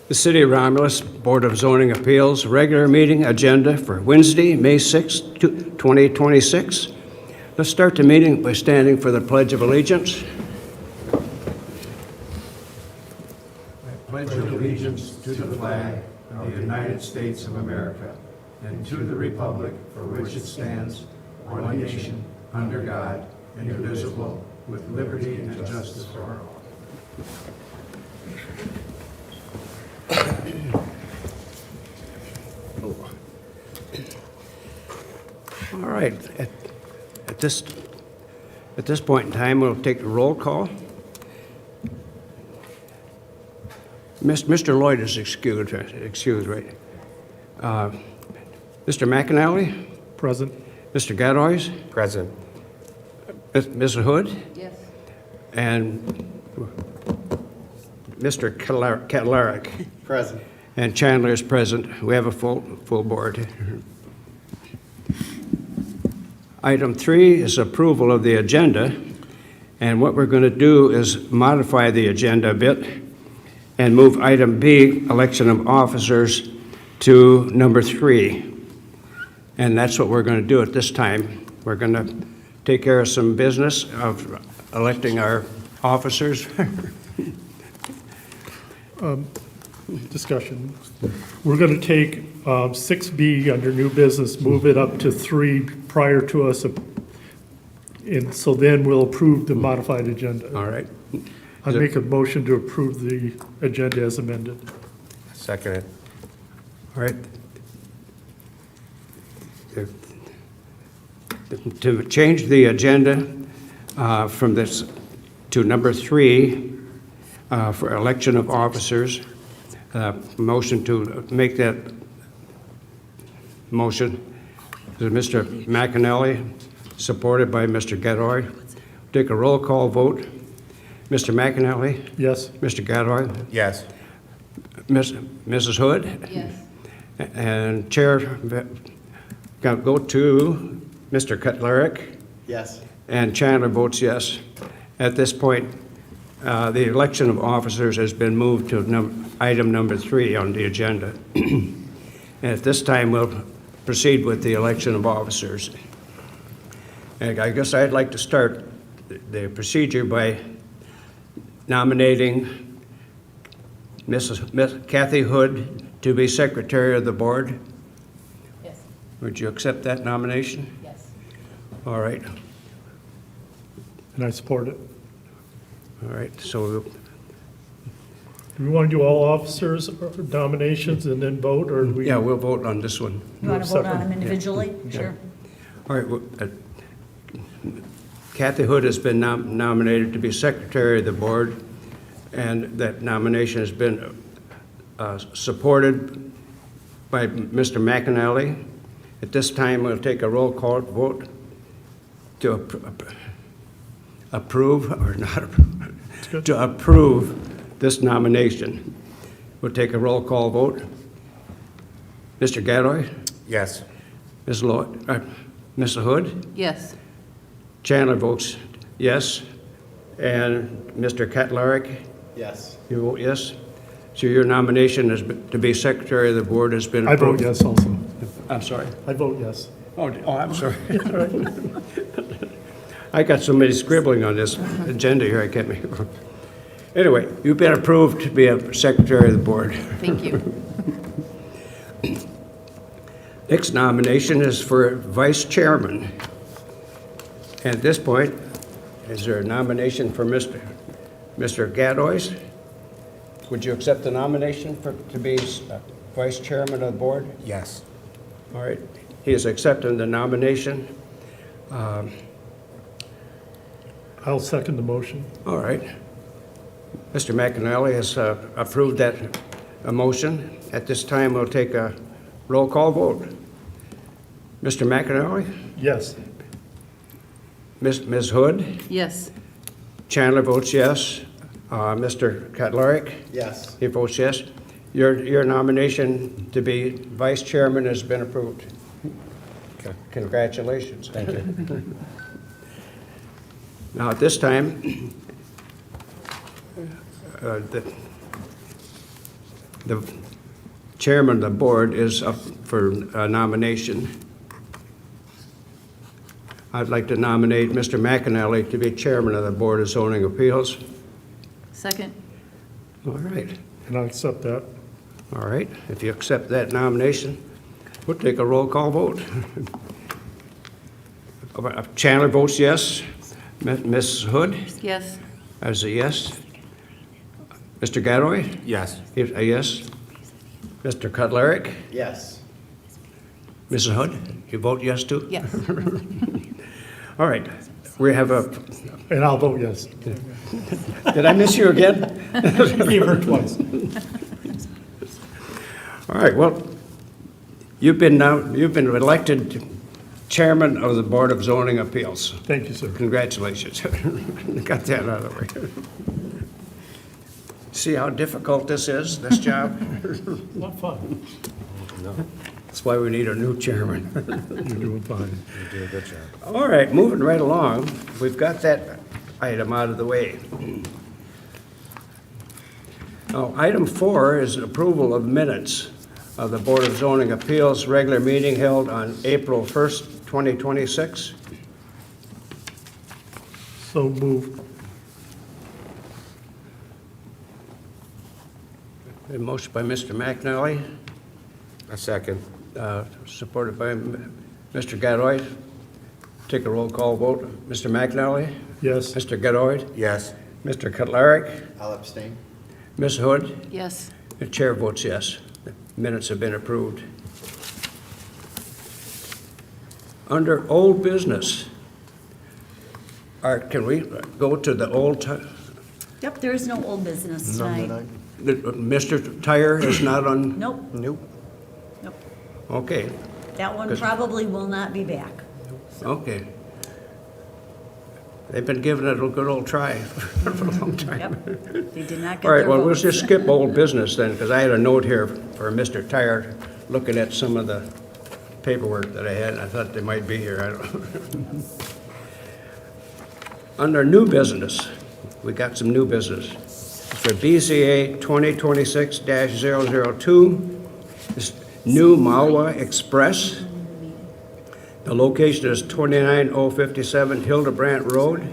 The City of Romulus Board of Zoning Appeals regular meeting agenda for Wednesday, May 6, 2026. Let's start the meeting by standing for the Pledge of Allegiance. I pledge allegiance to the flag of the United States of America and to the republic for which it stands, one nation, under God, indivisible, with liberty and justice for all. All right. At this point in time, we'll take the roll call. Mr. Lloyd is excused, right? Mr. McAnally? Present. Mr. Gadois? Present. Mrs. Hood? Yes. And Mr. Ketlarick? Present. And Chandler is present. We have a full board. Item 3 is approval of the agenda. And what we're going to do is modify the agenda a bit and move item B, election of officers, to number 3. And that's what we're going to do at this time. We're going to take care of some business of electing our officers. Discussion. We're going to take 6B under new business, move it up to 3 prior to us. And so then we'll approve the modified agenda. All right. I make a motion to approve the agenda as amended. Second it. All right. To change the agenda from this to number 3 for election of officers, motion to make that motion is Mr. McAnally, supported by Mr. Gadois. Take a roll call vote. Mr. McAnally? Yes. Mr. Gadois? Yes. Mrs. Hood? Yes. And Chair, go to Mr. Ketlarick, Yes. and Chandler votes yes. At this point, the election of officers has been moved to item number 3 on the agenda. And at this time, we'll proceed with the election of officers. And I guess I'd like to start the procedure by nominating Miss Kathy Hood to be Secretary of the Board. Yes. Would you accept that nomination? Yes. All right. And I support it. All right. So, Do we want to do all officers or nominations and then vote, or do we? yeah, we'll vote on this one. You want to vote on Separate. them individually? Sure. All right. Kathy Hood has been nominated to be Secretary of the Board, and that nomination has been supported by Mr. McAnally. At this time, we'll take a roll call vote to approve or not approve, to approve this nomination. We'll take a roll call vote. Mr. Gadois? Yes. Ms. Lloyd? Ms. Hood? Yes. Chandler votes yes. And Mr. Ketlarick? Yes. You vote yes? So your nomination to be Secretary of the Board has been I approved? vote yes also. I'm sorry. I vote yes. Oh, I'm sorry. I got so many scribbling on this agenda here, I can't make it. Anyway, you've been approved to be a Secretary of the Board. Thank you. Next nomination is for Vice Chairman. At this point, is there a nomination for Mr. Gadois? Would you accept the nomination to be Vice Chairman of the Board? Yes. All right. He is accepting the nomination. I'll second the motion. All right. Mr. McAnally has approved that motion. At this time, we'll take a roll call vote. Mr. McAnally? Yes. Ms. Hood? Yes. Chandler votes yes. Mr. Ketlarick? Yes. He votes yes. Your nomination to be Vice Chairman has been approved. Okay. Congratulations. Thank you. Now, at this time, The chairman of the board is up for nomination. I'd like to nominate Mr. McAnally to be chairman of the Board of Zoning Appeals. Second. All right, And I'll accept that. all right. If you accept that nomination, we'll take a roll call vote. Chandler votes yes. Ms. Hood? Yes. As a yes. Mr. Gadboy? Yes. A yes. Mr. Cudlerick? Yes. Mrs. Hood? You vote yes too? Yes. All right. We have a, And I'll vote yes. did I miss you again? Gave her twice. All right, well, you've been elected chairman of the Board of Zoning Appeals. Thank you, sir. Congratulations. Got that out of the way. See how difficult this is, this job? Not fun. That's why we need a new chairman. You're doing fine. You do a good job. All right, moving right along, we've got that item out of the way. Now, item 4 is approval of minutes of the Board of Zoning Appeals regular meeting held on April 1st, 2026. So moved. A motion by Mr. McNally, A second. supported by Mr. Gadboy. Take a roll call vote. Mr. McNally? Yes. Mr. Gadboy? Yes. Mr. Cudlerick? I'll abstain. Ms. Hood? Yes. The chair votes yes. The minutes have been approved. Under old business, Art, can we go to the old, Yep, there is no old business tonight. Mr. Tire is not on? Nope, Nope. nope. Okay, That one Good. probably will not be back. okay. They've been giving it a good old try for a long time. Yep, they did not get All right, their well, we'll votes. just skip old business then, because I had a note here for Mr. Tire, looking at some of the paperwork that I had, and I thought they might be here, I don't know. Under new business, we got some new business. For BZA 2026-002, this new Malwa Express. The location is 29057 Hildebrandt Road.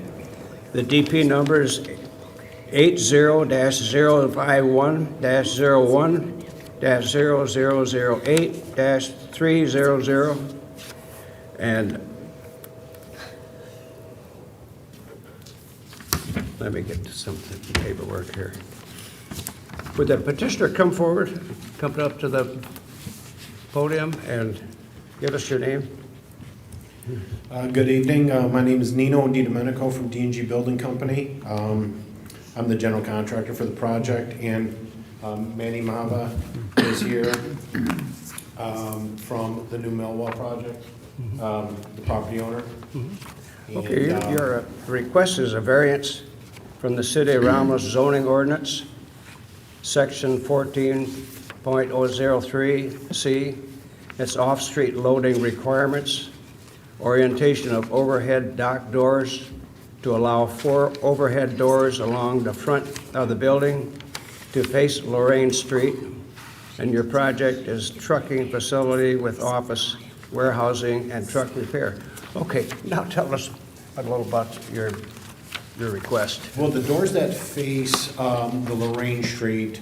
The DP number is 80-051-01-0008-300. And let me get to some paperwork here. Would the petitioner come forward, come up to the podium and give us your name? Good evening. My name is Nino DiDomenico from D&G Building Company. I'm the general contractor for the project, and Manny Mava is here from the new Millwall project, the property owner. Okay, And, your request is a variance from the City of Romulus zoning ordinance, section 14.003C. It's off-street loading requirements, orientation of overhead dock doors to allow 4 overhead doors along the front of the building to face Lorraine Street. And your project is trucking facility with office, warehousing, and truck repair. Okay, now tell us a little about your request. Well, the doors that face the Lorraine Street,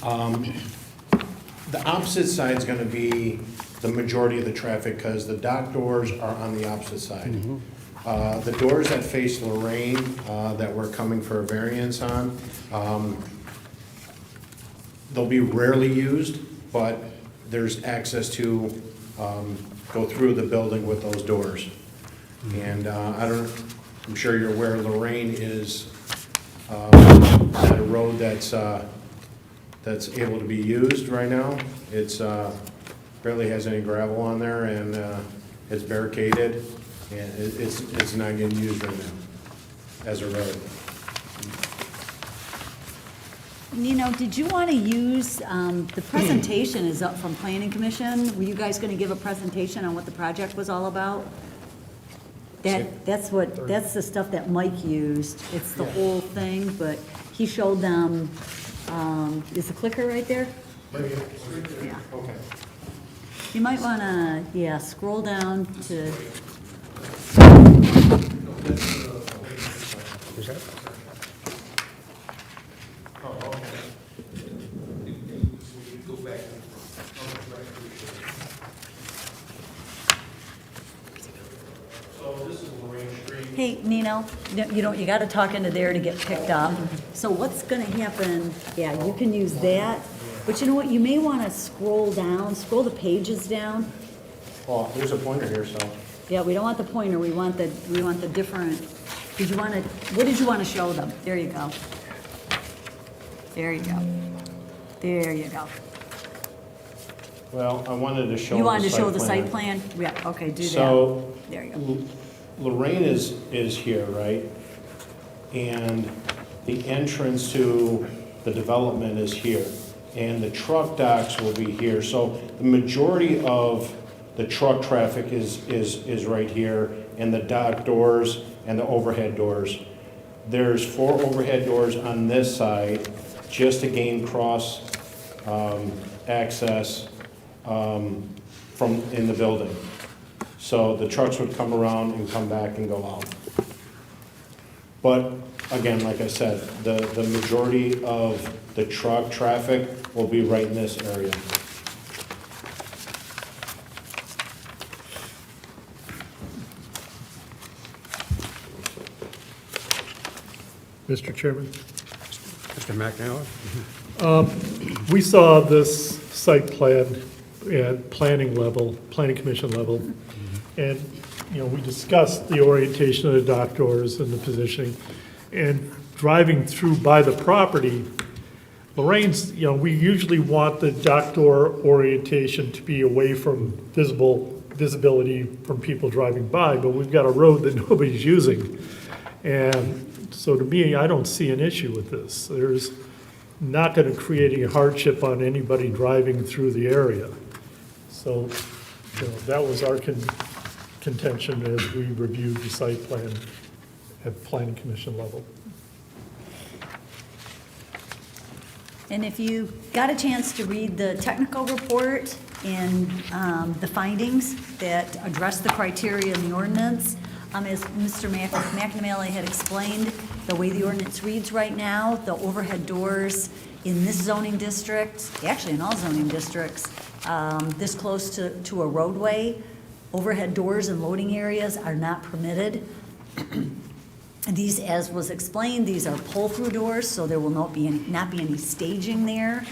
the opposite side is going to be the majority of the traffic because the dock doors are on the opposite side. The doors that face Lorraine that we're coming for a variance on, they'll be rarely used, but there's access to go through the building with those doors. And I'm sure you're aware Lorraine is not a road that's able to be used right now. It's barely has any gravel on there, and it's barricaded, and it's not getting used right now as a road. Nino, did you want to use, the presentation is up from Planning Commission. Were you guys going to give a presentation on what the project was all about? That's the stuff that Mike used. It's the whole thing, but he showed them, is the clicker right there? Yeah. Okay. You might want to, yeah, scroll down to, Is that? hey, Nino, you got to talk into there to get picked up. So what's going to happen, yeah, you can use that, but you know what, you may want to scroll down, scroll the pages down. Oh, there's a pointer here, so. Yeah, we don't want the pointer, we want the different, did you want to, what did you want to show them? There you go. There you go. There you go. Well, I wanted to show. You wanted to show the site plan? Yeah, okay, do that. So. There you go. Lorraine is here, right? And the entrance to the development is here. And the truck docks will be here. So the majority of the truck traffic is right here, and the dock doors and the overhead doors. There's 4 overhead doors on this side, just to gain cross access from in the building. So the trucks would come around and come back and go out. But again, like I said, the majority of the truck traffic will be right in this area. Mr. Chairman, Mr. McNally? we saw this site plan at planning commission level, and, we discussed the orientation of the dock doors and the positioning. And driving through by the property, Lorraine's, we usually want the dock door orientation to be away from visibility from people driving by, but we've got a road that nobody's using. And so to me, I don't see an issue with this. There's not going to create any hardship on anybody driving through the area. So, that was our contention as we reviewed the site plan at planning commission level. And if you got a chance to read the technical report and the findings that address the criteria in the ordinance, as Mr. McNamara had explained, the way the ordinance reads right now, the overhead doors in this zoning district, actually in all zoning districts, this close to a roadway, overhead doors and loading areas are not permitted. These, as was explained, these are pull-through doors, so there will not be any staging there.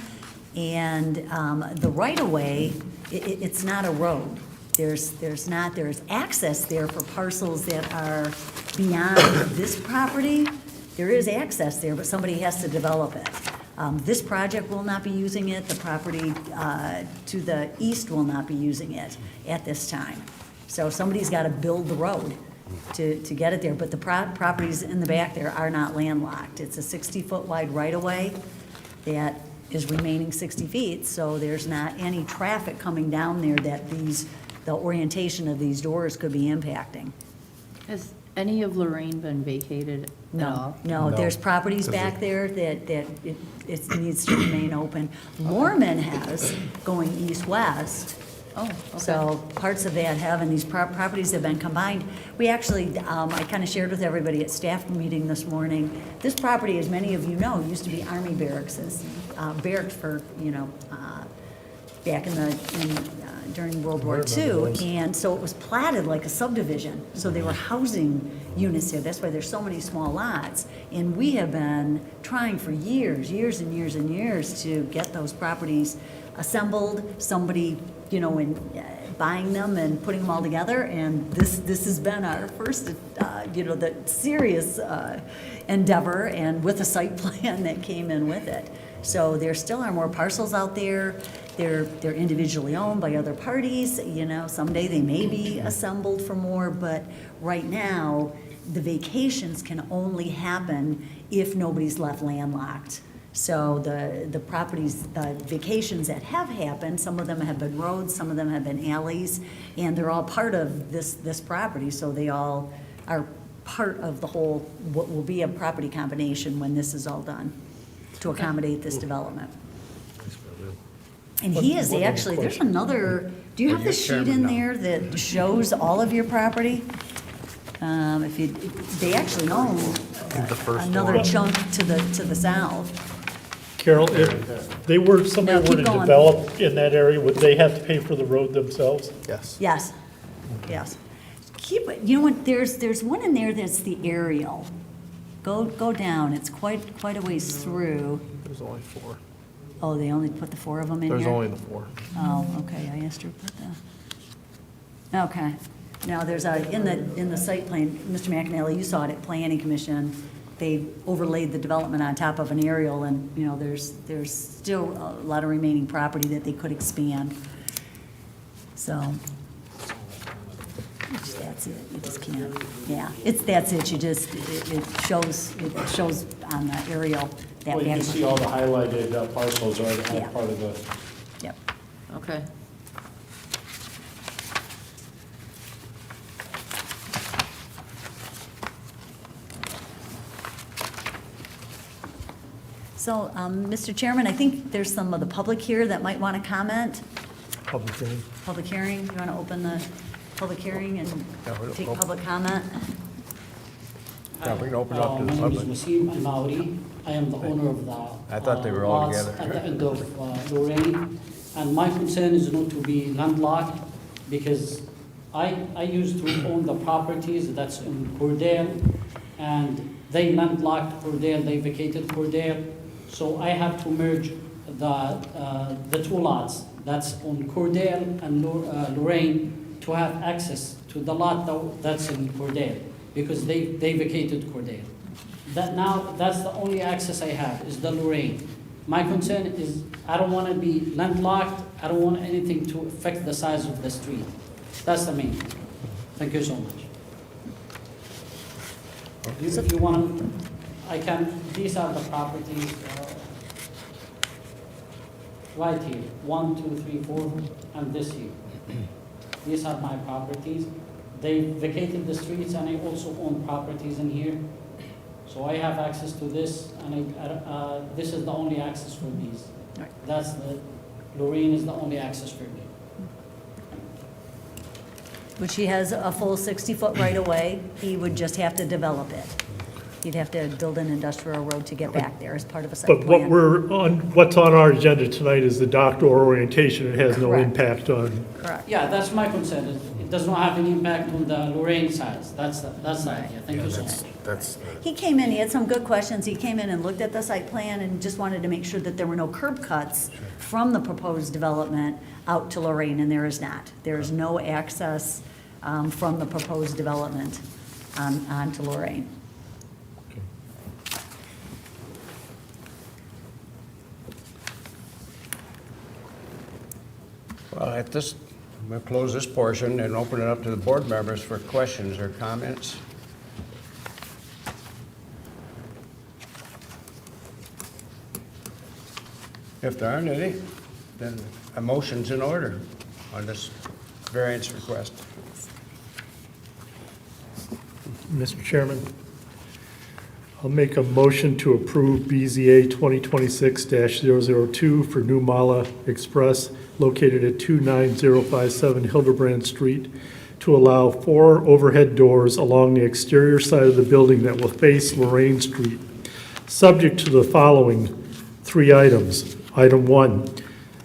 And the right-of-way, it's not a road. There's access there for parcels that are beyond this property. There is access there, but somebody has to develop it. This project will not be using it. The property to the east will not be using it at this time. So somebody's got to build the road to get it there, but the properties in the back there are not landlocked. It's a 60-foot wide right-of-way that is remaining 60 feet, so there's not any traffic coming down there that the orientation of these doors could be impacting. Has any of Lorraine been vacated at all? No, there's properties back there that it needs to remain open. Lorman has, going east-west. Oh, okay. So parts of that have, and these properties have been combined. We actually, I kind of shared with everybody at staff meeting this morning, this property, as many of you know, used to be Army barracks, barracks for, back during World War II. And so it was platted like a subdivision. So they were housing units here. That's why there's so many small lots. And we have been trying for years and years to get those properties assembled, somebody, buying them and putting them all together, and this has been our first, the serious endeavor, and with a site plan that came in with it. So there still are more parcels out there. They're individually owned by other parties. Someday they may be assembled for more, but right now the vacations can only happen if nobody's left landlocked. So the properties, the vacations that have happened, some of them have been roads, some of them have been alleys, and they're all part of this property, so they all are part of the whole, what will be a property combination when this is all done, to accommodate this development. And he is actually, there's another, do you have the you're sheet chairman in now. there that shows all of your property? If you, they actually own another chunk to the south. Carol, if they were, somebody No, were keep to going. develop in that area, would they have to pay for the road themselves? Yes. Yes, yes. Keep it, you know what, there's one in there that's the aerial. Go down, it's quite a ways through. There's only 4. Oh, they only put the 4 of them in here? There's only the 4. Oh, okay, I asked her to put the, okay. Now, there's a, in the site plan, Mr. McAnally, you saw it at Planning Commission, they overlaid the development on top of an aerial, and, you know, there's still a lot of remaining property that they could expand. So, that's it, you just can't, yeah, that's it, you just, it shows on the aerial that. Well, you can see all the highlighted parcels are Yeah. part of the, Yep. Okay. So, Mr. Chairman, I think there's some of the public here that might want to comment. Public hearing. Public hearing, you want to open the public hearing and take public comment? Yeah, we can open it up to the My name public. is Wasim Al-Mauri. I am the owner of the I thought they were all lots together. at the end of Lorraine. And my concern is not to be landlocked because I used to own the properties that's in Cordell, and they landlocked Cordell, they vacated Cordell. So I have to merge the 2 lots that's on Cordell and Lorraine to have access to the lot that's in Cordell, because they vacated Cordell. That's the only access I have, is the Lorraine. My concern is, I don't want to be landlocked, I don't want anything to affect the size of the street. That's the main thing. Thank you so much. If you want, these are the properties, right here, 1, 2, 3, 4, and this here. These are my properties. They vacated the streets, and I also own properties in here. So I have access to this, and this is the only access for these. Lorraine is the only access for me. Which he has a full 60-foot right-of-way, he would just have to develop it. He'd have to build an industrial road to get back there as part of a site But plan. what's on our agenda tonight is the doctor orientation. It has no Correct. impact on, Correct. Yeah, that's my concern. It does not have any impact on the Lorraine size. That's the idea. Thank you so much. That's, He came in, he had some good questions, he came in and looked at the site plan and just wanted to make sure that there were no curb cuts from the proposed development out to Lorraine, and there is not. There is no access from the proposed development onto Lorraine. Well, we'll close this portion and open it up to the board members for questions or comments. If there aren't any, then a motion's in order on this variance request. Mr. Chairman, I'll make a motion to approve BZA 2026-002 for New Mala Express located at 29057 Hildebrand Street to allow 4 overhead doors along the exterior side of the building that will face Lorraine Street, subject to the following 3 items. Item 1,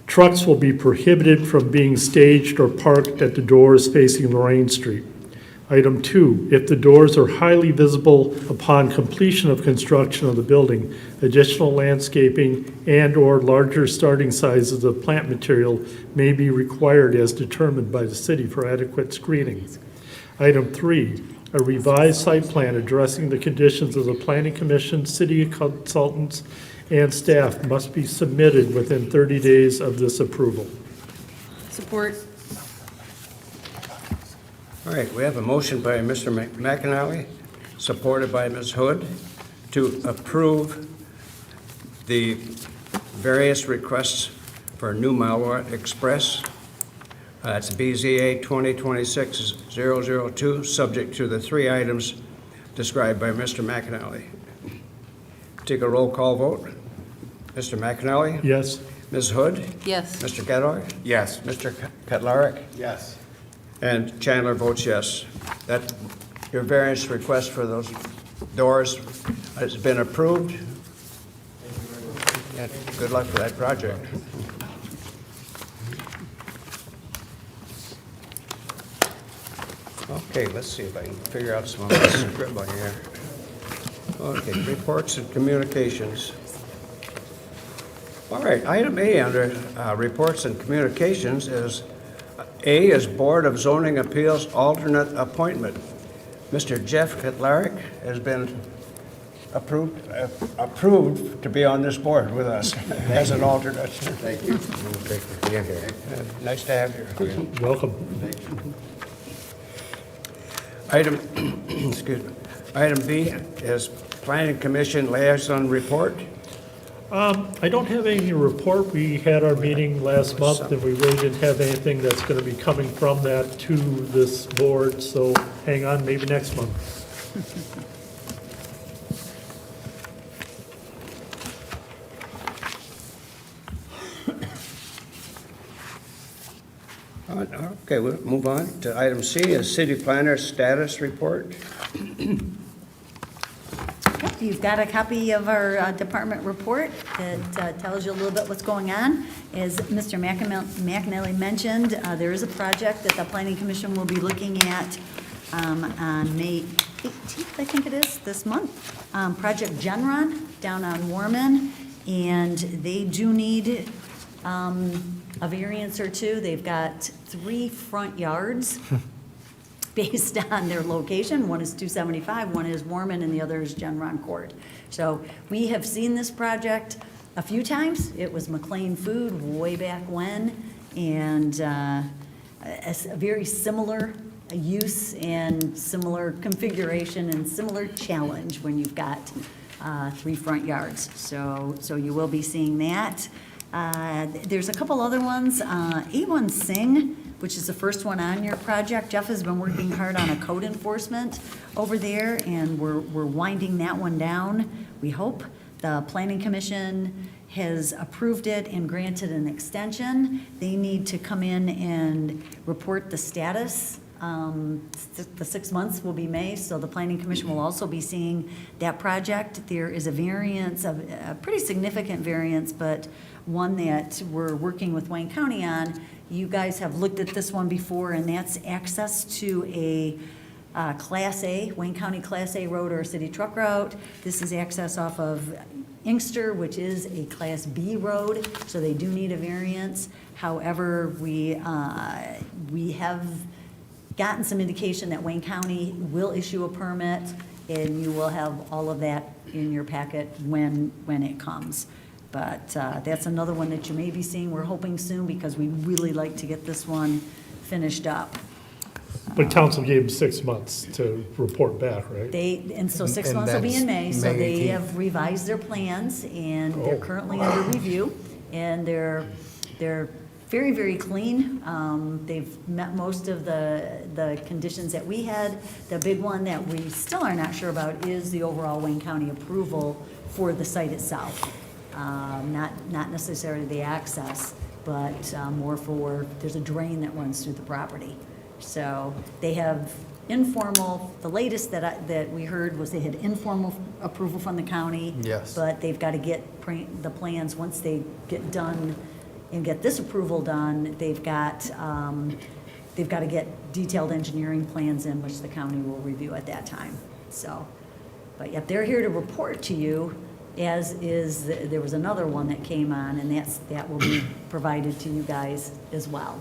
trucks will be prohibited from being staged or parked at the doors facing Lorraine Street. Item 2, if the doors are highly visible upon completion of construction of the building, additional landscaping and/or larger starting sizes of plant material may be required as determined by the city for adequate screening. Item 3, a revised site plan addressing the conditions of the Planning Commission, city consultants, and staff must be submitted within 30 days of this approval. Support. All right, we have a motion by Mr. McAnally, supported by Ms. Hood, to approve the various requests for New Mala Express. It's BZA 2026-002, subject to the 3 items described by Mr. McAnally. Take a roll call vote. Mr. McAnally? Yes. Ms. Hood? Yes. Mr. Gedloy? Yes. Mr. Cutlarich? Yes. And Chandler votes yes. That, your variance request for those doors has been approved. And good luck for that project. Okay, let's see if I can figure out some of this scribbling here. Okay, reports and communications. All right, item A under reports and communications is, A is Board of Zoning Appeals alternate appointment. Mr. Jeff Cutlarich has been approved to be on this board with us as an alternate. Thank you. Thank you for being here. Nice to have you. Welcome. Item, excuse me, item B is Planning Commission liaison report. I don't have anything to report. We had our meeting last month, and we really didn't have anything that's going to be coming from that to this board, so hang on, maybe next month. Okay, we'll move on to item C is City Planner status report. You've got a copy of our department report that tells you a little bit what's going on. As Mr. McAnally mentioned, there is a project that the Planning Commission will be looking at on May 18th, I think it is, this month. Project Genron down on Warman, and they do need a variance or two. They've got 3 front yards based on their location. One is 275, one is Warman, and the other is Genron Court. So we have seen this project a few times. It was McLean Food way back when, and a very similar use and similar configuration and similar challenge when you've got 3 front yards. So you will be seeing that. There's a couple other ones. A1 Sing, which is the first one on your project. Jeff has been working hard on a code enforcement over there, and we're winding that one down, we hope. The Planning Commission has approved it and granted an extension. They need to come in and report the status. The 6 months will be May, so the Planning Commission will also be seeing that project. There is a variance, a pretty significant variance, but one that we're working with Wayne County on. You guys have looked at this one before, and that's access to a Class A, Wayne County Class A road or a city truck route. This is access off of Inkster, which is a Class B road, so they do need a variance. However, we have gotten some indication that Wayne County will issue a permit, and you will have all of that in your packet when it comes. But that's another one that you may be seeing, we're hoping soon, because we really like to get this one finished up. But council gave them 6 months to report back, right? And so 6 And months will be in May, that's so May they 18th. have revised their plans, and they're currently under review, and they're very, very clean. They've met most of the conditions that we had. The big one that we still are not sure about is the overall Wayne County approval for the site itself. Not necessarily the access, but more for, there's a drain that runs through the property. So they have informal, the latest that we heard was they had informal approval from the county. Yes. But they've got to get the plans, once they get done and get this approval done, they've got to get detailed engineering plans in, which the county will review at that time. So, but yet they're here to report to you, as is, there was another one that came on, and that will be provided to you guys as well.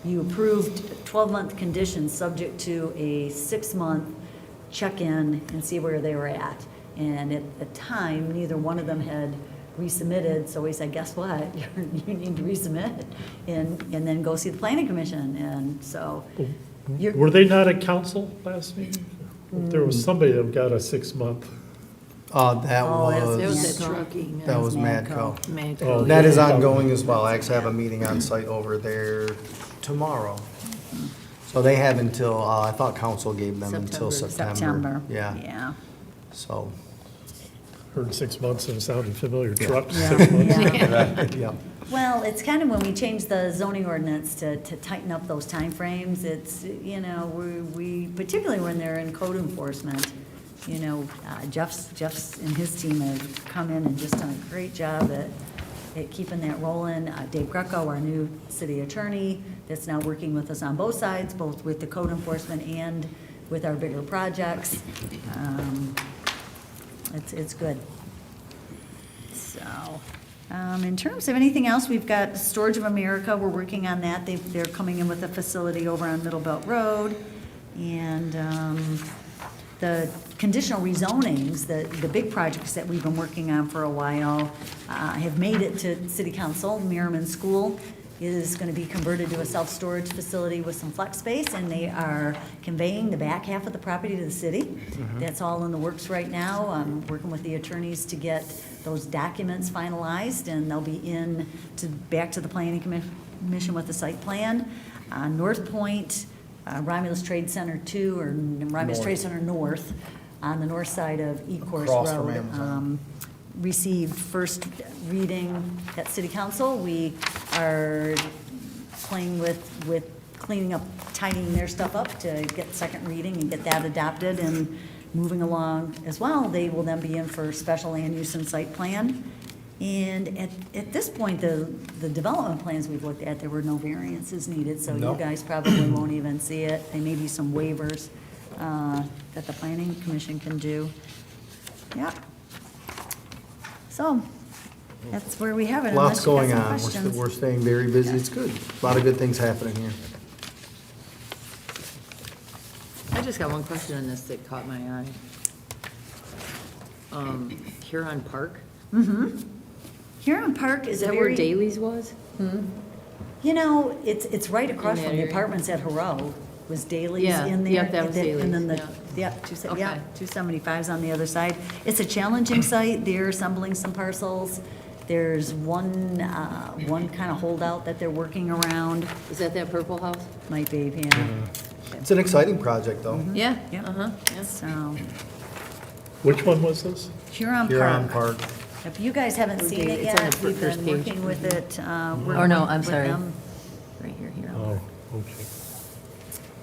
You approved 12-month conditions subject to a 6-month check-in and see where they were at. And at the time, neither one of them had resubmitted, so we said, guess what? You need to resubmit and then go see the Planning Commission. And so, Were they not at council last meeting? There was somebody that got a 6-month. That It was was, a trucking. that was Madco. Madco. Oh, That is ongoing as well. I actually have a meeting on site over there tomorrow. So they have until, I thought council gave them until September. September. Yeah, Yeah. so, heard 6 months and it sounded familiar, truck, Yeah. 6 months. Yeah. Yeah. Well, it's kind of when we changed the zoning ordinance to tighten up those timeframes, it's, you know, we, particularly when they're in code enforcement, you know, Jeff's and his team have come in and just done a great job at keeping that rolling. Dave Greco, our new city attorney, that's now working with us on both sides, both with the code enforcement and with our bigger projects. It's good. So, in terms of anything else, we've got Storage of America, we're working on that. They're coming in with a facility over on Middle Belt Road. And the conditional rezonings, the big projects that we've been working on for a while, have made it to city council. Merriman School is going to be converted to a self-storage facility with some flex space, and they are conveying the back half of the property to the city. That's all in the works right now. I'm working with the attorneys to get those documents finalized, and they'll be back to the planning commission with the site plan. North Point, Romulus Trade Center 2, or Romulus Trade Center North, on the north side of Ecorse Across from Road, Amazon. received first reading at city council. We are playing with cleaning up, tidying their stuff up to get second reading and get that adopted and moving along as well. They will then be in for special land use and site plan. And at this point, the development plans we've looked at, there were no variances needed, so No. you guys probably won't even see it. There may be some waivers that the planning commission can do. Yeah. So, that's where we have it. Lots unless you got going some on. questions. We're staying very busy. It's good. A lot of good things happening here. I just got one question on this that caught my eye. Huron Park, Huron Park is is a that where very, Daly's was? you know, it's right across In from that the area? apartments at Hero, was Daly's Yeah, in there. yep, that was And then Daly's, yeah, Okay. 275's on the other side. It's a challenging site, they're assembling some parcels. There's one kind of holdout that they're working around, Is that purple house? might be, yeah. Mm-hmm. It's an exciting project, though. Yeah, Yep. yeah. So, Which one was this? Huron Huron Park. Park. If you guys haven't Oh, seen it Daly, it's on yet, the we've first been page. working with it. Oh, no, I'm with sorry. them. Right here, here. Oh, okay.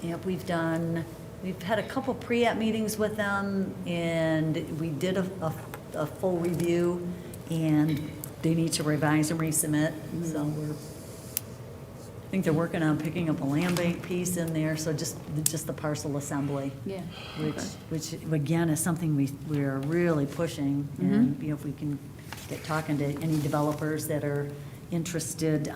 Yep, we've had a couple pre-app meetings with them, and we did a full review, and they need to revise and resubmit, so I think they're working on picking up a land bank piece in there, so just the parcel assembly. Yeah. Which again is something we're really pushing, and, you know, if we can get talking to any developers that are interested.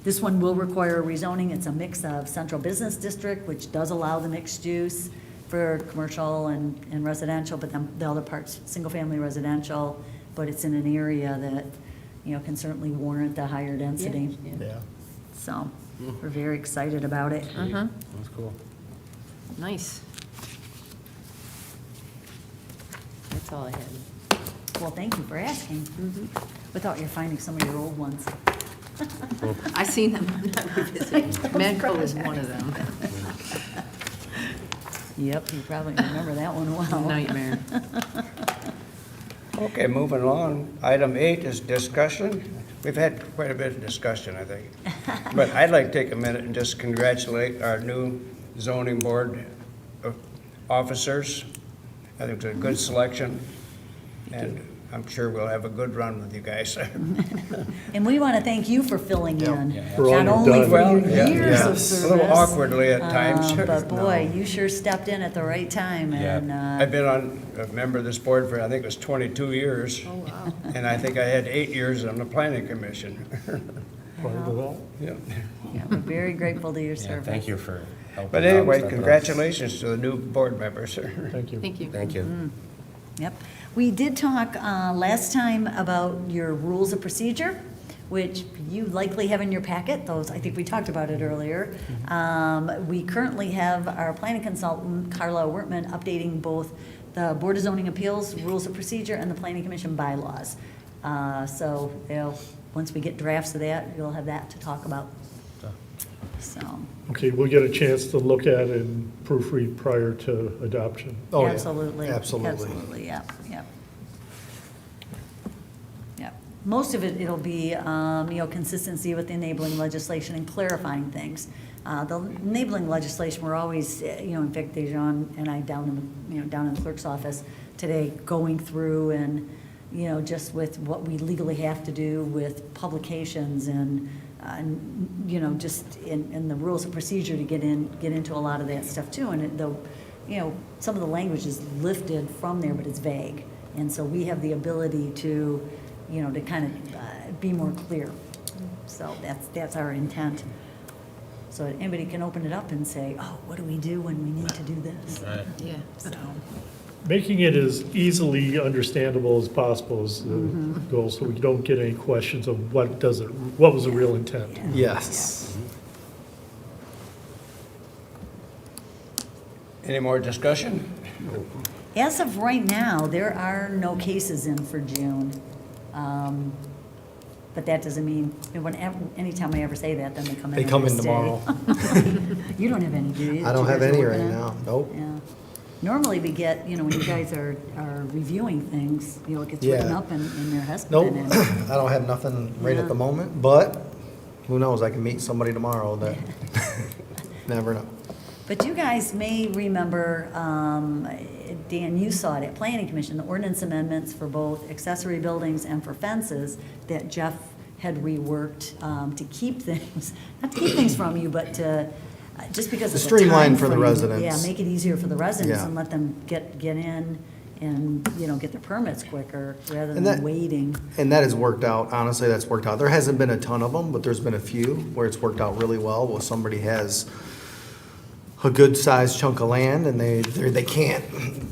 This one will require a rezoning. It's a mix of central business district, which does allow the mixed use for commercial and residential, but then the other parts, single-family residential, but it's in an area that, you know, can certainly warrant the higher density. Yeah. Yeah. So, we're very excited about it. Uh-huh, That's cool. nice. That's all I had. Well, thank you for asking. We thought you were finding some of your old ones. I seen them, I'm not revisiting. Medco is one of them. Yep, you probably remember that one well. Nightmare. Okay, moving along. Item 8 is discussion. We've had quite a bit of discussion, I think. But I'd like to take a minute and just congratulate our new zoning board of officers. I think it's a good selection, and I'm sure we'll have a good run with you guys. And we want to thank you for filling in. For all Not you've only done. for Well, your yeah, years yeah. of A service. little awkwardly at times. But boy, you sure stepped in at the right time, and, I've been a member of this board for, I think it was 22 years. Oh, wow. And I think I had 8 years on the planning commission. Part of it all? Yeah. yeah, we're very grateful to your Yeah, service. thank you for helping. But out, anyway, stepping up. congratulations to the new board members. Thank you. Thank you. Thank you. Yep. We did talk last time about your rules of procedure, which you likely have in your packet. Those, I think we talked about it earlier. We currently have our planning consultant, Carla Wertman, updating both the Board of Zoning Appeals rules of procedure and the Planning Commission bylaws. So once we get drafts of that, you'll have that to talk about. So, Okay, we'll get a chance to look at and proofread prior to adoption. Oh, yeah. absolutely. Absolutely. Absolutely, yep, yep. most of it, it'll be, consistency with the enabling legislation and clarifying things. The enabling legislation, we're always, in fact, Dejan and I down in the clerk's office today, going through and, just with what we legally have to do with publications and just in the rules of procedure to get into a lot of that stuff too. And some of the language is lifted from there, but it's vague. And so we have the ability to, to kind of be more clear. So that's our intent. So anybody can open it up and say, oh, what do we do when we need to do this? Yeah. So, Making it as easily understandable as possible is the goal, so we don't get any questions of what was the real intent. Yes. Any more discussion? as of right now, there are no cases in for June. But that doesn't mean, anytime I ever say that, then they come in. They the come in next day. tomorrow. You don't have any, do you? I don't that have you guys are any right working on? now, nope. Yeah. Normally we get, when you guys are reviewing things, it gets written Yeah. up and there has Nope, been. I don't have nothing right at the Yeah. moment, but who knows, I can meet somebody tomorrow that, never know. But you guys may remember, Dan, you saw it at Planning Commission, the ordinance amendments for both accessory buildings and for fences that Jeff had reworked to keep things, not to keep things from you, but to, just because To of the streamline for the timeframe, residents. Yeah, make it easier for the residents Yeah. and let them get in and, get their permits quicker rather And than that- waiting. And that has worked out, honestly, that's worked out. There hasn't been a ton of them, but there's been a few where it's worked out really well, where somebody has a good sized chunk of land and they can't,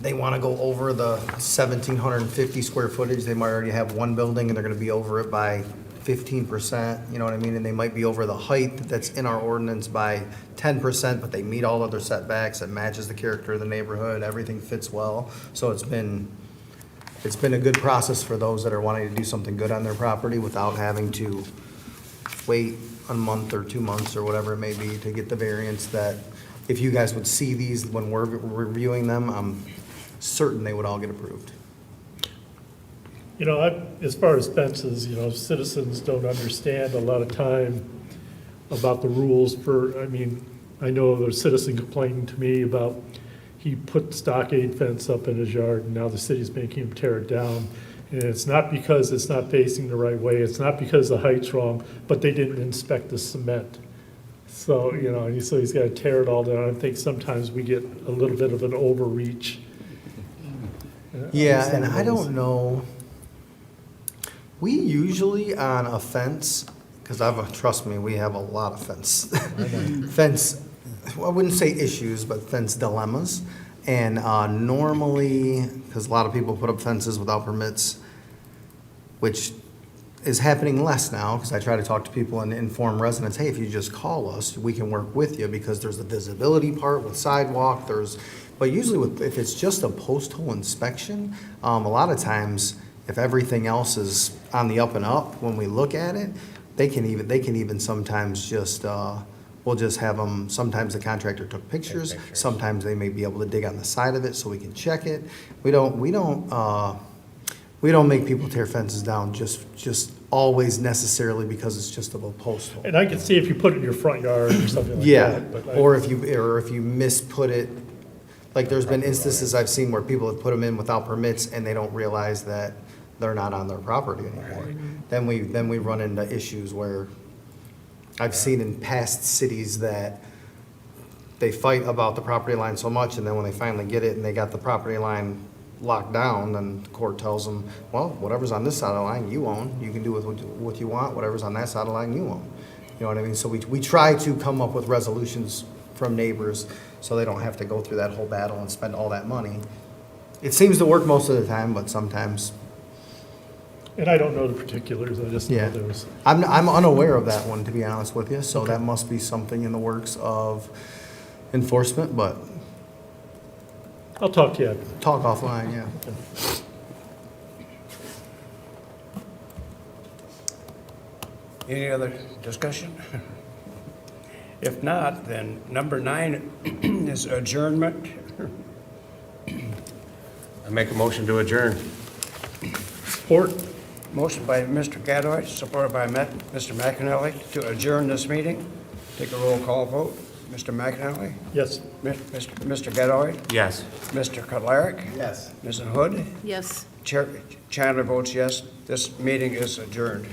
they want to go over the 1,750 square footage. They might already have one building and they're going to be over it by 15%, you know what I mean? And they might be over the height that's in our ordinance by 10%, but they meet all other setbacks. It matches the character of the neighborhood. Everything fits well. So it's been a good process for those that are wanting to do something good on their property without having to wait a month or 2 months or whatever it may be to get the variance that, if you guys would see these when we're reviewing them, I'm certain they would all get approved. As far as fences, citizens don't understand a lot of time about the rules I know there's a citizen complaining to me about, he put stockade fence up in his yard and now the city's making him tear it down. And it's not because it's not facing the right way, it's not because the height's wrong, but they didn't inspect the cement. So, so he's got to tear it all down. I think sometimes we get a little bit of an overreach. Yeah, and I don't know. We usually on a fence, because trust me, we have a lot of fence, I wouldn't say issues, but fence dilemmas. And normally, because a lot of people put up fences without permits, which is happening less now, because I try to talk to people and inform residents, hey, if you just call us, we can work with you, because there's the visibility part with sidewalk, but usually if it's just a post hole inspection, a lot of times, if everything else is on the up and up, when we look at it, they can even sometimes just, we'll just have them, sometimes the contractor took pictures, sometimes they may be able to dig on the side of it so we can check it. We don't make people tear fences down just always necessarily because it's just a post hole. And I can see if you put it in your front yard or something like Yeah, that. But or if you misput it, like there's been instances I've seen where people have put them in without permits and they don't realize that they're not on their property anymore. Then we run into issues where I've seen in past cities that they fight about the property line so much, and then when they finally get it and they got the property line locked down, then the court tells them, well, whatever's on this side of the line, you own. You can do with what you want. Whatever's on that side of the line, you own. You know what I mean? So we try to come up with resolutions from neighbors so they don't have to go through that whole battle and spend all that money. It seems to work most of the time, but sometimes. And I don't know the particulars, I just know Yeah. there was. I'm unaware of that one, to be honest with you, so that must be something in the works of enforcement, but I'll talk to you. talk offline, yeah. Any other discussion? If not, then number 9 is adjournment. I make a motion to adjourn. Support. Motion by Mr. Gadoi, supported by Mr. McAnally to adjourn this meeting. Take a roll call vote. Mr. McAnally? Yes. Mr. Gadoi? Yes. Mr. Cutlarick? Yes. Mrs. Hood? Yes. Chair Chandler votes yes. This meeting is adjourned.